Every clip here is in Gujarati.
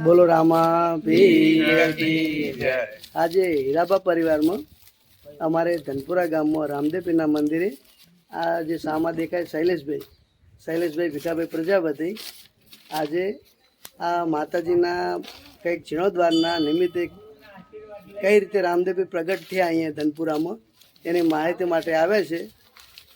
બોલો રામા પીર કી જય। આજે હીરાબા પરિવારમાં અમારે ધનપુરા ગામમાં રામદેવ પીરના મંદિરે આ જે સામા દેખાય શૈલેષભાઈ ભીખાભાઈ પ્રજાપતિ આજે આ માતાજીના કંઈક જીર્ણોદ્વારના નિમિત્તે કઈ રીતે રામદેવભાઈ પ્રગટ થયા અહીંયા ધનપુરામાં એની માહિતી માટે આવે છે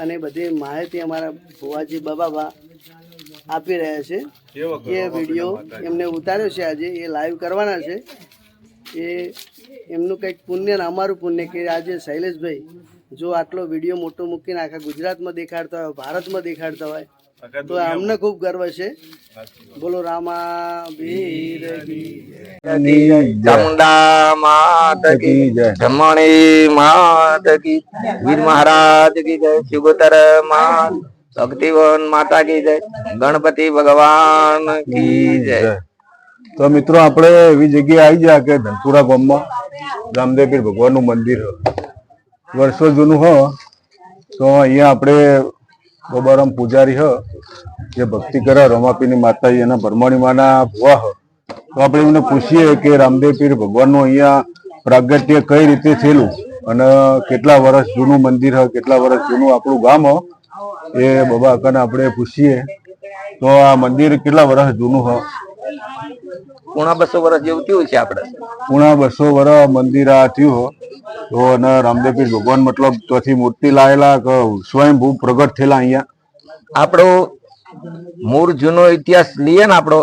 અને બધી માહિતી અમારા ભુવાજી બાબા આપી રહ્યા છે। એ વિડીયો એમને ઉતાર્યો છે, આજે એ લાઈવ કરવાના છે। એ એમનું કંઈક પુણ્ય ને અમારું પુણ્ય કે આજે શૈલેષભાઈ જો આટલો વિડીયો મોટો મૂકીને આખા ગુજરાતમાં દેખાડતા હોય, ભારતમાં દેખાડતા હોય તો અમને ખૂબ ગર્વ છે। બોલો રામા વીર કી જય। ચામુંડા માત કી જય, જમણી માત કી, વીર મહારાજ કી જય, સુગોતર માત, શક્તિવન માતા કી જય, ગણપતિ ભગવાન કી જય। તો મિત્રો આપણે એવી જગ્યાએ આવી ગયા કે ધનપુરા ગામમાં રામદેવ પીર ભગવાનનું મંદિર વર્ષો જૂનું હ। તો અહીંયા આપણે ગોબારામ પૂજારી હ જે ભક્તિ કરે રમાપીની માતાજી એના ભરમાણી માના ભુવા હ। તો આપણે એમને પૂછીએ કે રામદેવ પીર ભગવાનનું અહીંયા પ્રાગટ્ય કઈ રીતે થયેલું અને કેટલા વર્ષ જૂનું મંદિર હ, કેટલા વર્ષ જૂનું આપણું ગામ હ, એ બાબા કાકાને આપણે પૂછીએ। તો આ મંદિર કેટલા વર્ષ જૂનું હ? પૂણા 200 વર્ષ જેવું થયું છે આપણે। પૂણા 200 વર્ષ મંદિર આ થયું। તો અને રામદેવ પીર ભગવાન મતલબ ત્યાંથી મૂર્તિ લાયેલા કે સ્વયંભૂ પ્રગટ થયેલા અહીંયા? આપણો મૂળ જૂનો ઇતિહાસ લઈએ ને આપણો,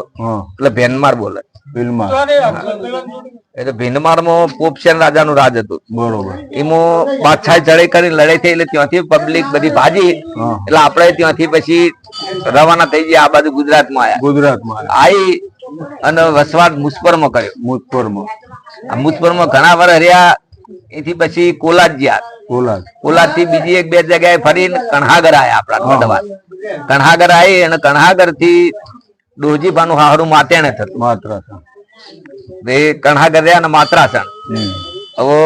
એટલે ભેનમાર બોલે ફિલ્મમાં, એટલે ભીનમાર માં પોપસેન રાજાનું રાજ હતું। બરોબર। એમાં બાદશાહ ચડાઈ કરીને લડાઈ થઈ એટલે ત્યાંથી પબ્લિક બધી ભાજી, એટલે આપણે ત્યાંથી પછી રવાના થઈ ગયા આ બાજુ ગુજરાતમાં આવી અને વસવાટ મુસ્પરમાં કર્યો। મુસ્પરમાં ઘણા વર્ષ રહ્યા, એથી પછી કોલાદ ગયા। કોલાદ થી બીજી 1-2 જગ્યાએ ફરીને કણહાગર આયા આપણા અમદાવાદ। કણહાગર આવી અને કણહાગર થી ડોજીભાનું હાહરું માતેણે થતું, એ કણહાગર રહ્યા અને માત્રાસણ। હવે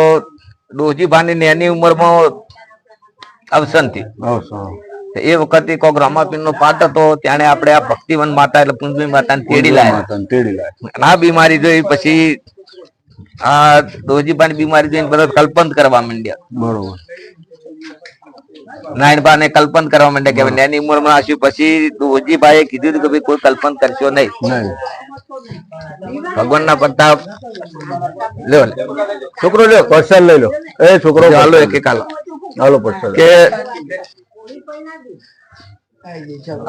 ડોજીભાની નાની ઉંમરમાં અવસાન થયું। એ વખતે કોક રમાપીર નો પાઠ હતો, ત્યારે આપણે આ ભક્તિવન માતા એટલે પુંજવી માતાને તેડી લાયા। આ બીમારી જોઈ પછી આ ડોજીભાની બીમારી જોઈને બધા કલ્પન કરવા માંડ્યા। બરોબર। નારાયણભા ને કલ્પન કરવા માંડ્યા કે નાની ઉંમર માં આશ્યું। પછી ડોજીભાઈએ કીધું કે ભાઈ કોઈ કલ્પન કરશો નહીં, ભગવાન ના પ્રતાપ લ્યો, છોકરો લ્યો પ્રસાદ લઈ લો। એ છોકરો હાલો એક હાલો હાલો પ્રસાદ કે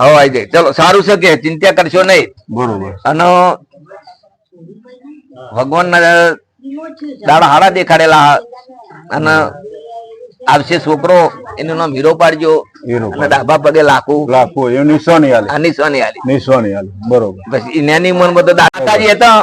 આવી જાય, ચલો સારું છે કે ચિંતા કરશો નહીં। બરોબર। અને ભગવાન ના દાડા હાડા દેખાડેલા અને આવશે છોકરો, એનું નામ હીરો પાડજો, ડાબા પગે લાખું એ નિશાની આલી। બરોબર। પછી નાની ઉંમર માં તો દાદાજી હતા,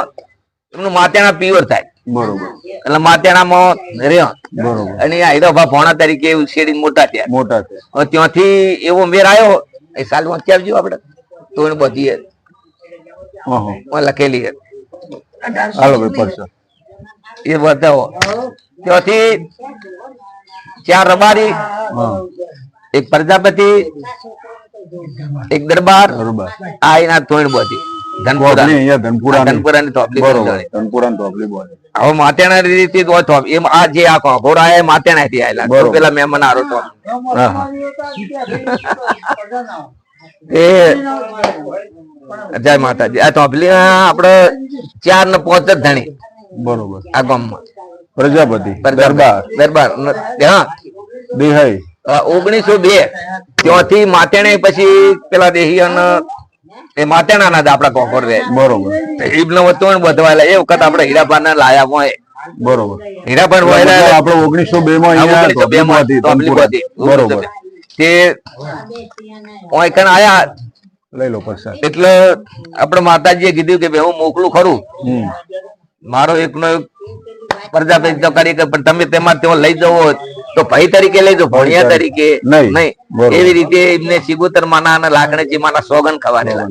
એમનું માતેણા પ્યોર થાય। બરોબર। એટલે માતેણામાં રહ્યો। બરોબર। અને હીરોભા ભોણા તરીકે શેરી મોટા થયા। ત્યાંથી એવો મેર આવ્યો, એ સાલ વાંચી આવજો આપડે તો બધી લખેલી એ બતાવો। ત્યાંથી 4 રબારી, 1 પ્રજાપતિ, 1 દરબાર, આ એના થોડી બધી હવે માતેણા રીતે આ જે આ ઘોડા માતેણા થી આવેલા, પેલા મહેમાન આરો તો એ જય માતાજી। આ તોપલી આપડે 4 ને 5 જ ધણી। બરોબર। આ ગામમાં પ્રજાપતિ, દરબાર હા દેહાઈ 1902 ત્યાંથી માતેણે પછી પેલા દેહી અને એ માતેણા ના આપડા કોકોર રહે। બરોબર। ઈબનો વતન બધવાયેલા એ વખત આપણે હીરાબાન ના લાયા હોય। બરોબર। હીરાબાન આપણે 1902 માં અહીંયા હતી। બરોબર। તે ઓય કણ આયા લઈ લો પ્રસાદ। એટલે આપણે માતાજીએ કીધું કે હું મોકલું ખરું, મારો એકનો એક પ્રજાપતિ તો કરી કે પણ તમે તેમાં ત્યાં લઈ જવો તો ભાઈ તરીકે લઈ જાઓ, ભણિયા તરીકે નહીં। એવી રીતે એમને સિગોતર માના અને લાગણજી માના સોગન ખવાડેલા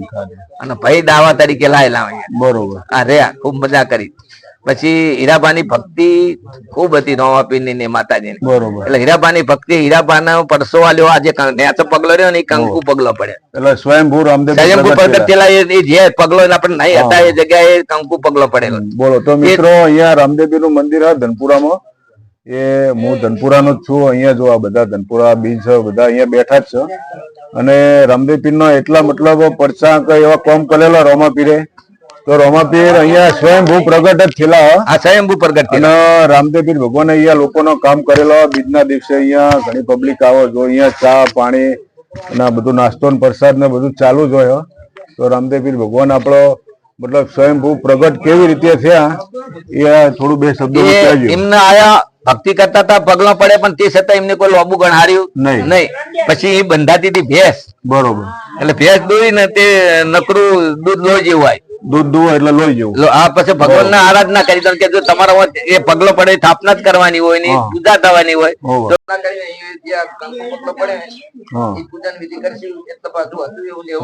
અને ભાઈ દાવા તરીકે લાયેલા। બરોબર। આ રહ્યા ખૂબ મજા કરી। પછી હીરાબાની ભક્તિ ખૂબ હતી રોમાપીરની ને માતાજીની. બરોબર. એટલે હીરાબાની ભક્તિ, હીરાબાનો પરસો આલ્યો, આજે નેચો પગલો રહ્યો ને એ કંકુ પગલો પડ્યો. એટલે સ્વયંભૂ રામદેવ સ્વયંભૂ પ્રગટ થયેલા એ જે પગલો આપણે નહીં હતા એ જગ્યાએ કંકુ પગલો પડેલો. બોલો. તો મિત્રો અહીંયા રામદેવપીર નું મંદિર છે ધનપુરામાં. એ હું ધનપુરાનો જ છું. અહીંયા જો આ બધા ધનપુરા બીજ છે, બધા અહીંયા બેઠા જ છે. અને રામદેવપીર નો એટલા મતલબ પડસા એવા કોમ કરેલા રોમાપીરે, તો રોમાપીર અહીંયા સ્વયંભૂ પ્રગટ જ થયેલા. આ સ્વયંભૂ પ્રગટ અને રામદેવપીર ભગવાને અહીંયા લોકોનો કામ કરેલો. બીજના દિવસે અહીંયા ઘણી પબ્લિક આવો જો, અહીંયા ચા પાણી અને બધું નાસ્તો ને પ્રસાદ ને બધું ચાલુ જ હોય. તો રામદેવપીર ભગવાન આપણો મતલબ સ્વયંભૂ પ્રગટ કેવી રીતે થયા એ થોડું બે શબ્દો એમને આયા ભક્તિ કરતા હતા, પગલો પડે, પણ તે છતાં એમને કોઈ લોબુ ગણાર્યું નહીં. પછી એ બંધાતી હતી ભેંસ. બરોબર. એટલે ભેંસ દોરી ને તે નકરું દૂધ લોહી જેવું હોય, દૂધ દુવો એટલે લોહી જેવું. આ પછી ભગવાન ના આરાધના કરી દો કે જો તમારા એ પગલો પડે સ્થાપના જ કરવાની હોય ને પૂજા થવાની હોય તો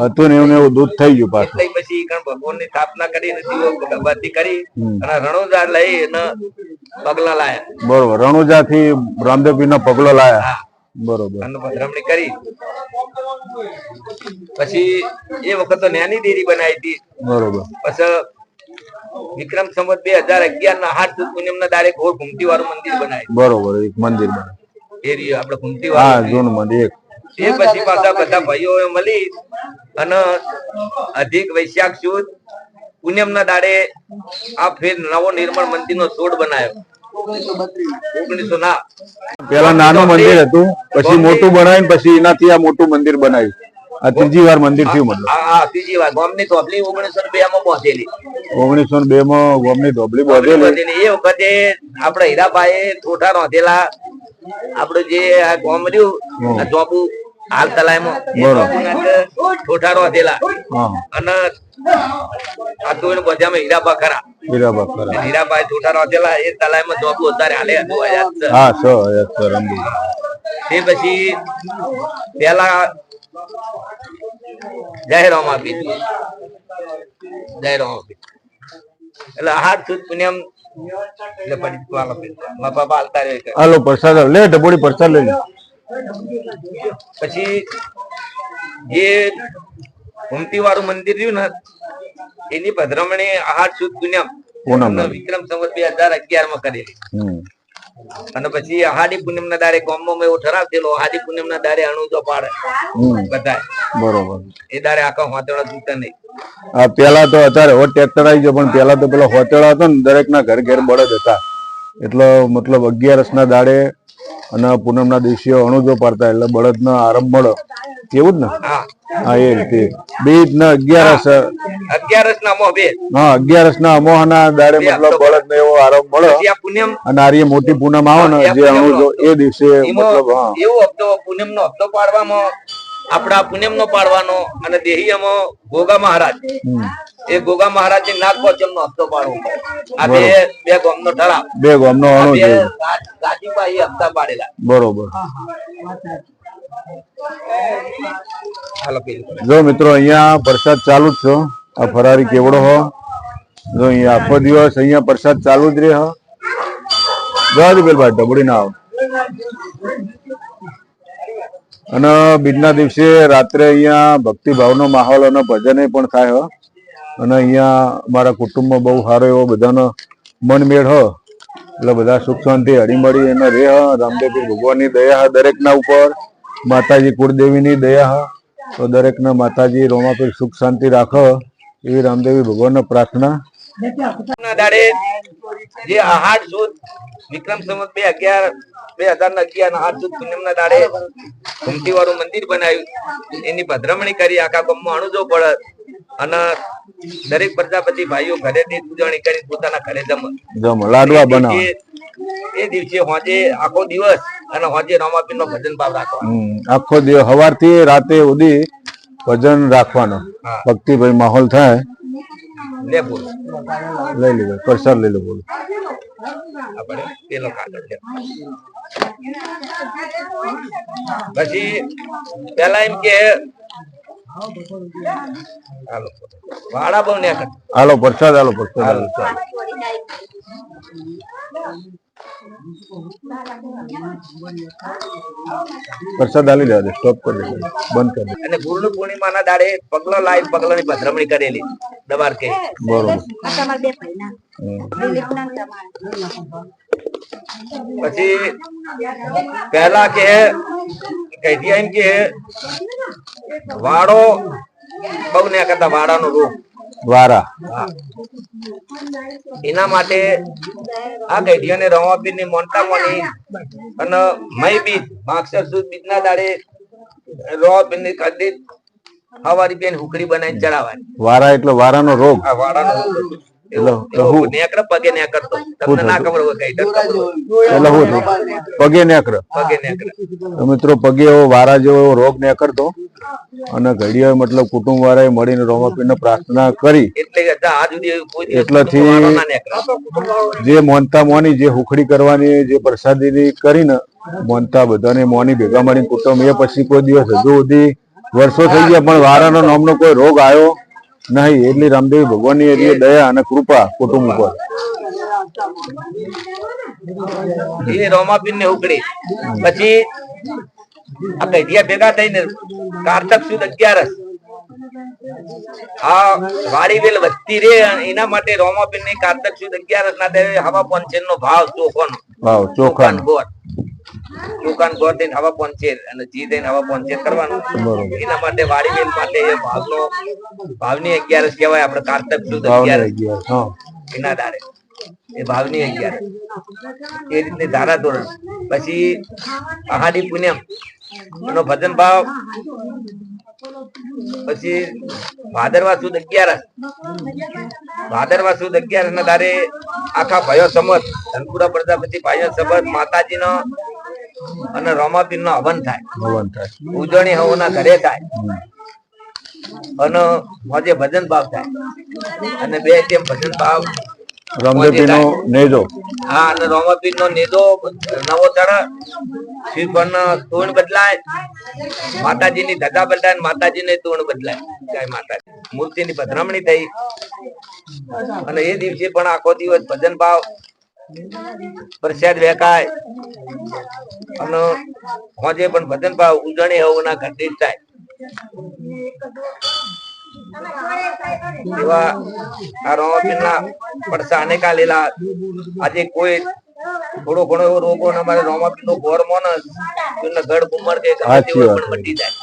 હતું ને એવું દૂધ થઈ ગયું પાછું. પછી ભગવાન ની સ્થાપના કરી ભગવતી કરી અને રણોજા લઈ અને પગલા લાયા. બરોબર. રણુજા થી રામદેવપીર નો પગલો લાયા. બરોબર. પધરામણી કરી. પછી એ વખત તો નાની ડેરી બનાવી હતી. બરોબર. પછી વિક્રમ સંવત 2011 ના 8 સુદ પૂનમ ના દાડે ઘોર ઘૂમતી વાળું મંદિર બનાવ્યું. બરોબર. એક મંદિર બનાવ્યું. એ રહ્યું આપણે ઘૂમતી વાળું. જૂનું મંદિર. એ પછી પાછા બધા ભાઈઓ મળી અને અધિક વૈશાખ સુદ પૂનમ ના દાડે આ ફેર નવો નિર્મળ મંદિર નો છોડ બનાવ્યો. 1900 ના પેલા નાનું મંદિર હતું, પછી મોટું બનાવ્યું, પછી એનાથી આ મોટું મંદિર બનાવ્યું. આ ત્રીજી વાર મંદિર થયું. મતલબ ત્રીજી વાર ગામની ધોબલી 1902 માં પહોંચેલી. 1902 માં ગામની ધોબલી બાંધેલી. એ વખતે આપડે હીરાભાઈ ઠોઠા નોંધેલા આપડે જે આ ગામ રહ્યું આ જોબુ હાલ તલાયમાં ઠોઠા નોંધેલા અને આ તો એનું બધામાં હીરાબા ખરા. હીરાભાઈ ઠોઠા નોંધેલા એ તલાયમાં જોબુ અત્યારે હાલે હતું. તે પછી પેલા જાહેરમાં આપી દીધું. જાહેરમાં એટલે 8 સુદ પુણ્યમ એટલે પડી હાલો પ્રસાદ લે, ડબોડી પ્રસાદ લઈ લે. પછી જે ઘૂમતી વાળું મંદિર રહ્યું ને એની પધરામણી 8 સુદ પુણ્યમ વિક્રમ સંવત 2011 માં કરેલી. અને પછી આહાડી પૂનમ ના દાડે ગામમાં એવો ઠરાવ થયેલો, આહાડી પૂનમ ના દાડે અણુજો પાડે બધા. બરોબર. એ દાડે આખા હોતેડા તૂટે નહીં. પેલા તો અત્યારે હવે ટ્રેક્ટર આવી ગયો, પણ પેલા તો પેલા હોતેડા હતો ને દરેક ના ઘર ઘેર બળદ હતા. એટલે મતલબ 11 ના દાડે અને પૂનમ ના દિવસે અણુજો પાડતા એટલે બળદ નો આરંભ મળે. એવું જ ને? હા એ રીતે બીજ ના 11 ના અમોહ બે. હા 11 ના અમોહ ના દાડે મતલબ બળદ ને એવો આરંભ મળે. અને આ મોટી પૂનમ આવે ને જે અણુજો એ દિવસે મતલબ એવો હપ્તો પૂનમ નો હપ્તો પાડવામાં આપડા પૂનમ નો પાડવાનો અને દેહીયામાં ગોગા મહારાજ એ ગોગા મહારાજ ની નાગ પંચમ નો હપ્તો પાડવો પડે. આ બે ગામ નો ઠરાવ. બે ગામ નો અણુજો ગાજીભાઈ હપ્તા પાડેલા. બરોબર. જો મિત્રો અહીંયા પ્રસાદ ચાલુ જ છે. આ ફરારી કેવડો હો જો અહીંયા આખો દિવસ અહીંયા પ્રસાદ ચાલુ જ રહે. ભાઈ ડબડી ના આવે. અને બીજના દિવસે રાત્રે અહીંયા ભક્તિભાવનો માહોલ અને ભજન પણ થાય. અને અહીંયા મારા કુટુંબમાં બહુ સારો એવો બધાનો મન મેળ હ. એટલે બધા સુખ શાંતિ હળીમળી એને રહે. રામદેવપીર ભગવાનની દયા દરેક ના ઉપર, માતાજી કુળદેવીની દયા તો દરેક ના માતાજી રોમાપીર સુખ શાંતિ રાખો એવી રામદેવી ભગવાન પ્રાર્થના. દાડે જે 8 સુદ વિક્રમ સંવત 2011 ના 8 સુદ પૂનમ ના દાડે ઘૂમતી વાળું મંદિર બનાવ્યું. એની પધરામણી કરી, આખા ગામમાં અણુજો પડે અને દરેક પ્રજાપતિ ભાઈઓ ઘરેથી ઉજવણી કરી પોતાના ઘરે જમ લાડવા બનાવે. એ દિવસે હોજે આખો દિવસ અને હોજે રોમાપીર નો ભજન ભાવ રાખવાનો. આખો દિવસ સવારથી રાતે સુધી ભજન રાખવાનો. ભક્તિભાઈ માહોલ થાય. લે બોલ લઈ લીધો પ્રસાદ લઈ લો. બોલો આપણે પેલો કાગળ લે. પછી પેલા એમ કે હાલો વાળા બહુ ને હાલો પ્રસાદ હાલો પ્રસાદ પ્રસાદ આલી દેવા દે, સ્ટોપ કરી દે, બંધ કરી દે. અને ગુરુ પૂર્ણિમાના દાડે પગલો લાવી પગલોની પધરામણી કરેલી દબાર કે બરોબર. પછી પહેલા કે કહેતી એમ કે વાડો બહુ ને કરતા વાડાનો રોગ વારા એના માટે આ ગઢિયાને રવાપીર ની મોનતા મોની અને મય બીજ માક્ષર સુદ બીજ ના દાડે રવાપીર ની કદી હવારી બેન હુકડી બનાવીને ચડાવવાની. વારા એટલે વારાનો રોગ. આ વાડાનો રોગ નેકર પગે નેકરતો તમને ના ખબર હોય કઈ એટલે હું પગે નેકર. પગે નેકર તો મિત્રો પગે એવો વારા જેવો રોગ નેકરતો અને ઘડીએ મતલબ કુટુંબ વાળાએ મળીને રોમાપીરને પ્રાર્થના કરી એટલેથી જે મોનતા મોની જે હુખડી કરવાની જે પ્રસાદીની કરીને મોનતા બધાને મોની ભેગા મળીને કુટુંબ એ પછી કોઈ દિવસ હજુ સુધી વર્ષો થઈ ગયા પણ વારાનો નામનો કોઈ રોગ આવ્યો નહીં. એટલી રામદેવી ભગવાનની એટલી દયા અને કૃપા કુટુંબ ઉપર. એ રોમાપીર ને ઉકળી પછી આ ગઢિયા ભેગા થઈને કારતક સુદ 11 આ વાડી વેલ વધતી રે એના માટે રોમાપીર ની કારતક સુદ 11 ના દે હવા 5 નો ભાવ ચોખાનો ભાવ ચોખાનો ગોળ ચોખાન ગોળ દઈને હવા 5 અને જી દઈને હવા 5 કરવાનું. એના માટે વાડી વેલ માટે એ ભાવનો ભાવની 11 કહેવાય આપણે કારતક સુદ 11 એના દાડે એ ભાવની 11 એ રીતની ધારા ધોરણ. પછી આહાડી પુણ્યમ એનો ભજન ભાવ. પછી ભાદરવા સુદ 11 ભાદરવા સુદ 11 ના દારે આખા ભયો સમત ધનપુરા પ્રજાપતિ ભાઈઓ સમત માતાજી નો અને રોમાપીર નો હવન થાય. ઉજવણી હવના ઘરે થાય અને મોજે ભજન ભાવ થાય અને બે તેમ ભજન ભાવ રામદેવપીર નો નેજો. હા અને રોમાપીર નો નેજો નવો ચડે. શ્રીફળ નો તોણ બદલાય, માતાજી ની ધજા બદલાય, માતાજી ને તોણ બદલાય. જય માતાજી. મૂર્તિ ની પધરામણી થઈ અને એ દિવસે પણ આખો દિવસ ભજન ભાવ પ્રસાદ વેકાય અને હોજે પણ ભજન ભાવ ઉજવણી હોવાના ઘટી થાય. એવા આ રોમાપીર ના પડસા અનેકા લીલા. આજે કોઈ થોડો ઘણો એવો રોગો અમારે રોમાપીર નો ગોર મોનસ ગઢ કુંમર કે મટી જાય.